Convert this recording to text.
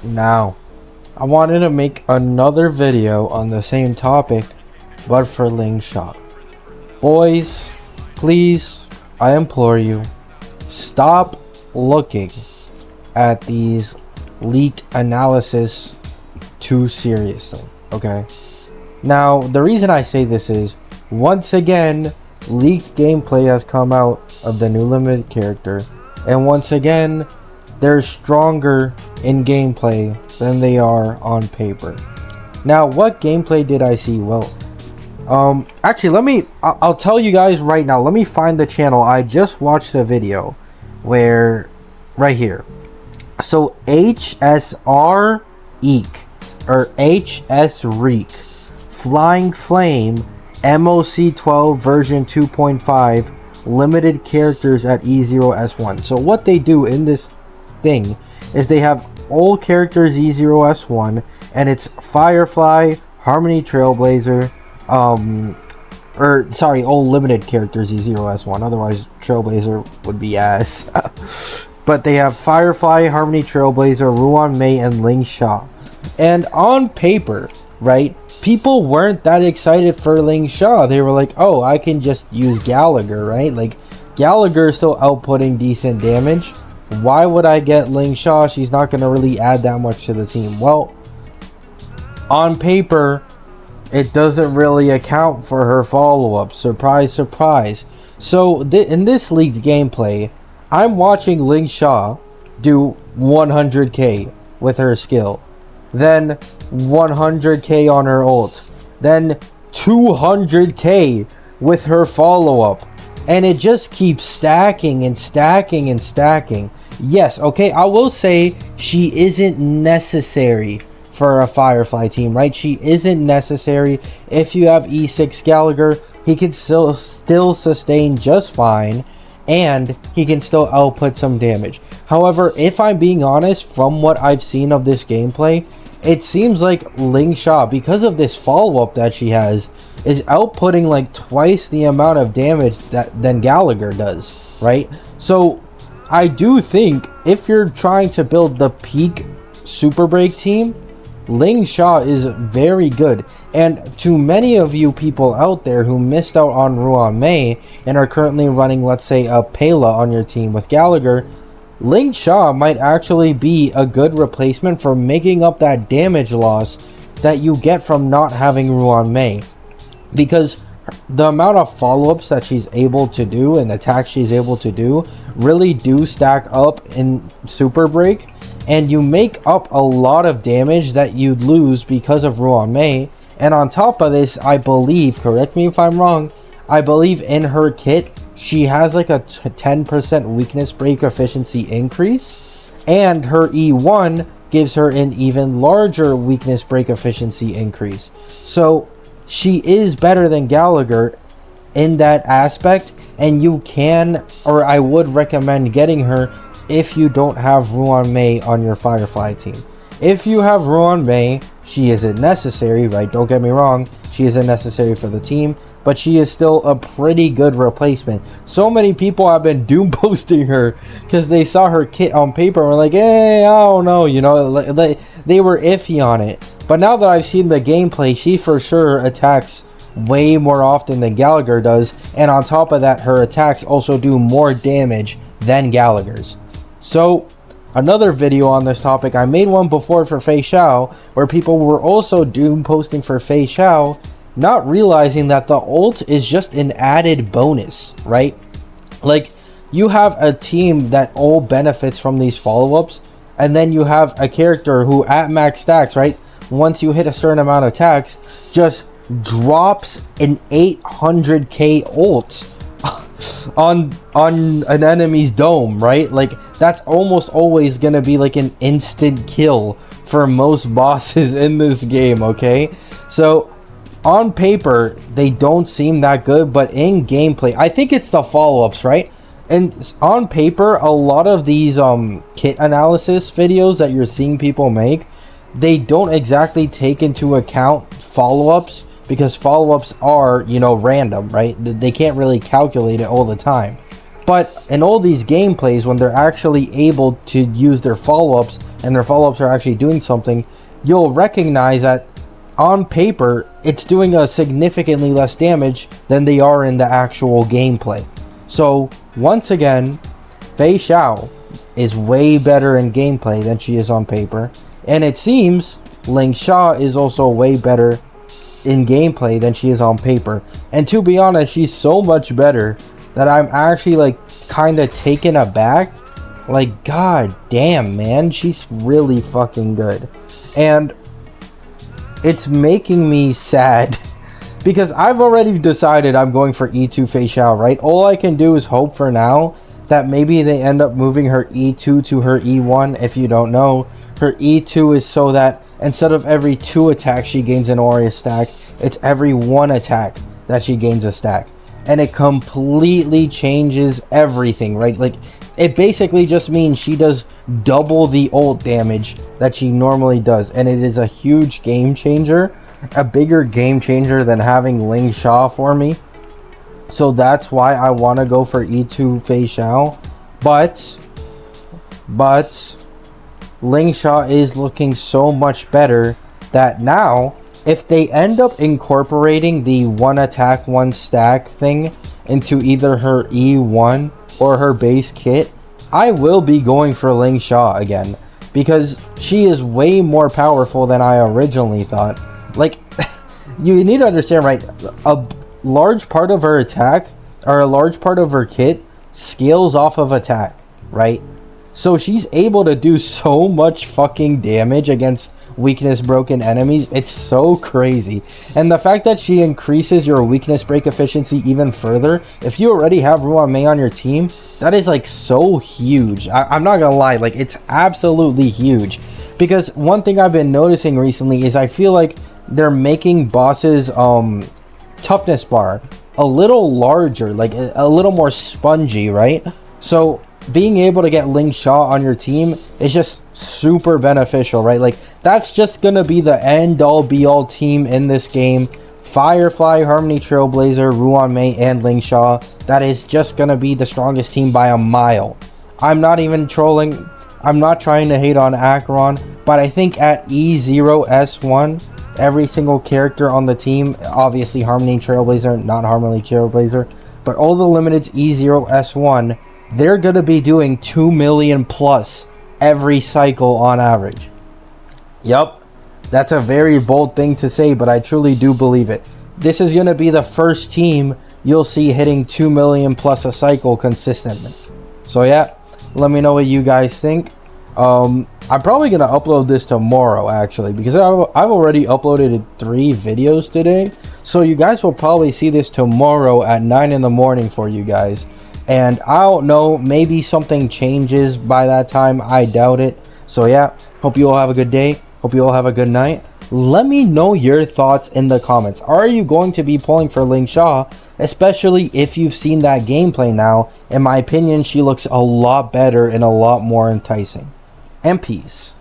Now, I wanted to make another video on the same topic, but for Lingsha. Boys, please, I implore you, stop looking at these leaked analysis too seriously, okay? Now, the reason I say this is, once again, leaked gameplay has come out of the new limited character, and once again, they're stronger in gameplay than they are on paper. Now, what gameplay did I see? Well, actually, I'll tell you guys right now. Let me find the channel. I just watched a video where, right here. So, HSR Eek, or HS Reek, Flying Flame, MOC 12 version 2.5, limited characters at E0S1. So, what they do in this thing is they have all characters E0S1, and it's Firefly, Harmony Trailblazer, all limited characters E0S1, otherwise Trailblazer would be ass. But they have Firefly, Harmony Trailblazer, Ruan Mei, and Lingsha. And on paper, right, people weren't that excited for Lingsha. They were like, oh, I can just use Gallagher, right? Like, Gallagher is still outputting decent damage. Why would I get Lingsha? She's not going to really add that much to the team. Well, on paper, it doesn't really account for her follow-up. Surprise, surprise. So, in this leaked gameplay, I'm watching Lingsha do 100k with her skill. Then 100k on her ult. Then 200k with her follow-up. And it just keeps stacking and stacking and stacking. Yes, okay, I will say she isn't necessary for a Firefly team, right? She isn't necessary. If you have E6 Gallagher, he can still sustain just fine, and he can still output some damage. However, if I'm being honest, from what I've seen of this gameplay, it seems like Lingsha, because of this follow-up that she has, is outputting like twice the amount of damage than Gallagher does, right? So I do think if you're trying to build the peak Super Break team, Lingsha is very good. And to many of you people out there who missed out on Ruan Mei and are currently running, let's say, a Pela on your team with Gallagher, Lingsha might actually be a good replacement for making up that damage loss that you get from not having Ruan Mei. Because the amount of follow-ups that she's able to do and attacks she's able to do really do stack up in Super Break, and you make up a lot of damage that you'd lose because of Ruan Mei. And on top of this, I believe, correct me if I'm wrong, I believe in her kit she has like a 10% weakness break efficiency increase, and her E1 gives her an even larger weakness break efficiency increase. So she is better than Gallagher in that aspect, and you can, or I would recommend getting her if you don't have Ruan Mei on your Firefly team. If you have Ruan Mei, she isn't necessary, right? Don't get me wrong, she isn't necessary for the team, but she is still a pretty good replacement. So many people have been doom posting her because they saw her kit on paper and were like, hey, I don't know, you know, they were iffy on it. But now that I've seen the gameplay, she for sure attacks way more often than Gallagher does, and on top of that, her attacks also do more damage than Gallagher's. So, another video on this topic, I made one before for Fei Xiao, where people were also doom posting for Fei Xiao, not realizing that the ult is just an added bonus, right? Like, you have a team that all benefits from these follow-ups, and then you have a character who at max stacks, right? Once you hit a certain amount of attacks, just drops an 800k ult on an enemy's dome, right? Like, that's almost always gonna be like an instant kill for most bosses in this game, okay? So on paper they don't seem that good, but in gameplay, I think it's the follow-ups, right? And on paper, a lot of these kit analysis videos that you're seeing people make, they don't exactly take into account follow-ups, because follow-ups are, you know, random, right? They can't really calculate it all the time. But in all these gameplays, when they're actually able to use their follow-ups, and their follow-ups are actually doing something, you'll recognize that on paper, it's doing a significantly less damage than they are in the actual gameplay. So, once again, Fei Xiao is way better in gameplay than she is on paper. And it seems Lingsha is also way better in gameplay than she is on paper. And to be honest, she's so much better that I'm actually like kind of taken aback. Like, god damn, man, she's really fucking good. And it's making me sad because I've already decided I'm going for E2 Fei Xiao, right? All I can do is hope for now that maybe they end up moving her E2 to her E1. If you don't know, her E2 is so that instead of every 2 attacks she gains an aura stack, it's every 1 attack that she gains a stack. And it completely changes everything, right? Like, it basically just means she does double the ult damage that she normally does. And it is a huge game changer. A bigger game changer than having Lingsha for me. So that's why I want to go for E2 Fei Xiao. But Lingsha is looking so much better that now, if they end up incorporating the 1 attack 1 stack thing into either her E1 or her base kit, I will be going for Lingsha again, because she is way more powerful than I originally thought. Like, you need to understand, right? A large part of her attack, or a large part of her kit, scales off of attack, right? So she's able to do so much fucking damage against weakness broken enemies. It's so crazy. And the fact that she increases your weakness break efficiency even further, if you already have Ruan Mei on your team, that is like so huge. I'm not gonna lie, like, it's absolutely huge. Because one thing I've been noticing recently is I feel like they're making bosses toughness bar a little larger, like a little more spongy, right? So being able to get Lingsha on your team is just super beneficial, right? Like, that's just gonna be the end all be all team in this game. Firefly, Harmony Trailblazer, Ruan Mei, and Lingsha. That is just gonna be the strongest team by a mile. I'm not even trolling. I'm not trying to hate on Acheron, but I think at E0S1, every single character on the team, obviously Harmony Trailblazer, not Harmony Trailblazer, but all the limiteds E0S1, they're going to be doing 2 million plus every cycle on average. Yup, that's a very bold thing to say, but I truly do believe it. This is going to be the first team you'll see hitting 2 million plus a cycle consistently. So yeah, let me know what you guys think. I'm probably going to upload this tomorrow, actually, because I've already uploaded 3 videos today. So you guys will probably see this tomorrow at 9 in the morning for you guys. And I don't know, maybe something changes by that time. I doubt it. So yeah, hope you all have a good day. Hope you all have a good night. Let me know your thoughts in the comments. Are you going to be pulling for Lingsha? Especially if you've seen that gameplay now. In my opinion, she looks a lot better and a lot more enticing. And peace.